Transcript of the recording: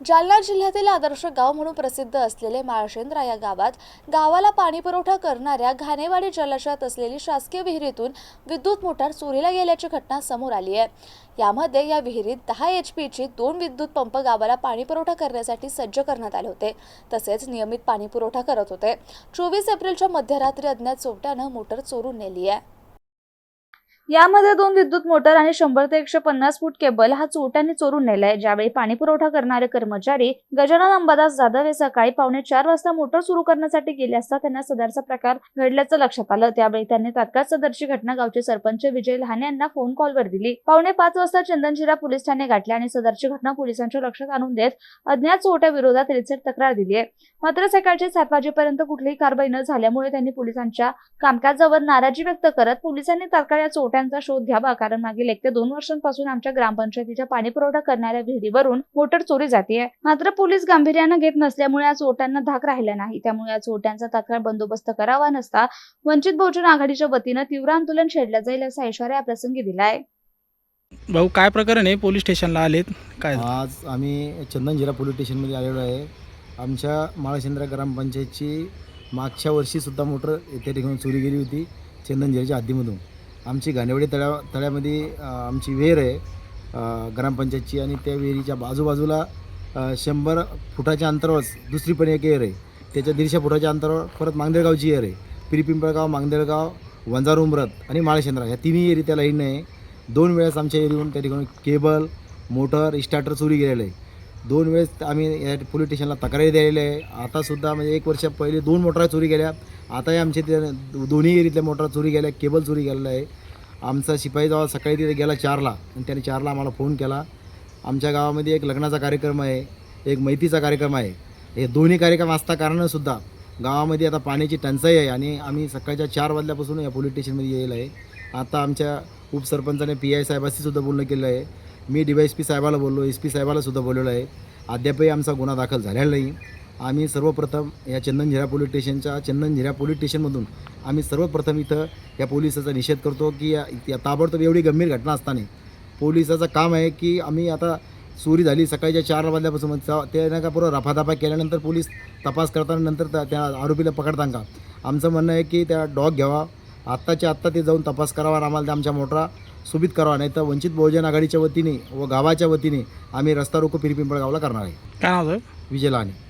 जालना जिल्ह्यातील आदर्श गाव म्हणून प्रसिद्ध असलेले माळशेंद्रा या गावात गावाला पाणी पुरवठा करणाऱ्या घाणेवाडी जलाशयात असलेली शासकीय विहिरीतून विद्युत मोटार चोरीला गेल्याची घटना समोर आली आहे। यामध्ये या विहिरीत 10 HP ची 2 विद्युत पंप गावाला पाणी पुरवठा करण्यासाठी सज्ज करण्यात आले होते। तसेच नियमित पाणी पुरवठा करत होते। 24 एप्रिलच्या मध्यरात्री अज्ञात चोरट्यानं मोटार चोरून नेली आहे। यामध्ये 2 विद्युत मोटर आणि 100 ते 150 फूट केबल हा चोरट्यांनी चोरून नेलाय। ज्यावेळी पाणी पुरवठा करणारे कर्मचारी गजानन अंबादास जाधव हे सकाळी 3:45 वाजता मोटर सुरू करण्यासाठी गेले असता त्यांना सदरचा प्रकार घडल्याचं लक्षात आलं। त्यावेळी त्यांनी तात्काळ सदरची घटना गावचे सरपंच विजय लहाने यांना फोन कॉलवर दिली। 4:45 वाजता चंदनजिरा पोलीस ठाणे गाठले आणि सदरची घटना पोलिसांच्या लक्षात आणून देत अज्ञात चोरट्याविरोधात रितसर तक्रार दिली आहे। मात्र सकाळचे 7 वाजेपर्यंत कुठलीही कारवाई न झाल्यामुळे त्यांनी पोलिसांच्या कामकाजावर नाराजी व्यक्त करत पोलिसांनी तात्काळ या चोरट्यांचा शोध घ्यावा, कारण मागील 1 ते 2 वर्षांपासून आमच्या ग्रामपंचायतीच्या पाणी पुरवठा करणाऱ्या विहिरीवरून मोटर चोरी जाते। मात्र पोलीस गांभीर्यानं घेत नसल्यामुळे या चोरट्यांना धाक राहिला नाही। त्यामुळे या चोरट्यांचा तात्काळ बंदोबस्त करावा, नसता वंचित बहुजन आघाडीच्या वतीनं तीव्र आंदोलन छेडलं जाईल असा इशारा या प्रसंगी दिलाय। भाऊ, काय प्रकरण आहे? पोलीस स्टेशनला आलेत काय? आज आम्ही चंदनजिरा पोलीस स्टेशनमध्ये आलेलो आहे। आमच्या माळशेंद्रा ग्रामपंचायतची मागच्या वर्षीसुद्धा मोटर त्या ठिकाणी चोरी गेली होती चंदनजिराच्या हद्दीमधून। आमची घाणेवाडी तळ्यामध्ये आमची विहीर आहे ग्रामपंचायतची, आणि त्या विहिरीच्या बाजूबाजूला 100 फुटाच्या अंतरावर दुसरी पण एक विहीर आहे। त्याच्या 150 फुटाच्या अंतरावर परत मांगदेळगावची विहीर आहे। पिरपिंपळगाव, मांगदेळगाव, वंजार उमरत आणि माळशेंद्रा या तिन्ही विहिरी त्या लाईन आहे। 2 वेळेस आमच्या एरियाहून त्या ठिकाणी केबल, मोटर, स्टार्टर चोरी गेलेलं आहे। 2 वेळेस आम्ही या पोलीस स्टेशनला तक्रारी द्यायला आहे। आतासुद्धा म्हणजे 1 वर्ष पहिले 2 मोटरा चोरी गेल्या। आताही आमच्या ते दोन्ही एरियातल्या मोटरा चोरी गेल्या, केबल चोरी गेलेला आहे। आमचा शिपाई जेव्हा सकाळी तिथे गेला 4ला आणि त्याने 4ला आम्हाला फोन केला। आमच्या गावामध्ये एक लग्नाचा कार्यक्रम आहे, एक मैतीचा कार्यक्रम आहे। हे दोन्ही कार्यक्रम असता कारणानंसुद्धा गावामध्ये आता पाण्याची टंचाई आहे आणि आम्ही सकाळच्या 4 वाजल्यापासून या पोलीस स्टेशनमध्ये यायला आहे। आता आमच्या उपसरपंचाने PI साहेबांशी सुद्धा बोलणं केलं आहे। मी DYSP साहेबाला बोललो, SP साहेबाला सुद्धा बोलवलं आहे। अद्यापही आमचा गुन्हा दाखल झालेला नाही। आम्ही सर्वप्रथम या चंदनजिरा पोलीस स्टेशनमधून आम्ही सर्वप्रथम इथं या पोलिसाचा निषेध करतो की या ताबडतोब एवढी गंभीर घटना असताना पोलिसाचं काम आहे की आम्ही आता चोरी झाली सकाळच्या 4 वाजल्यापासून ते नाही का पुरं रफादफा केल्यानंतर पोलीस तपास करताना नंतर त्या आरोपीला पकडताना का आमचं म्हणणं आहे की त्या डॉग घ्यावा, आत्ताच्या आत्ता ते जाऊन तपास करावा आणि आम्हाला त्या आमच्या मोटरा सुबित करावा, नाही तर वंचित बहुजन आघाडीच्या वतीने व गावाच्या वतीने आम्ही रस्ता रोको पिरपिंपळगावला करणार आहे। काय नाव आहे? विजय लहाने।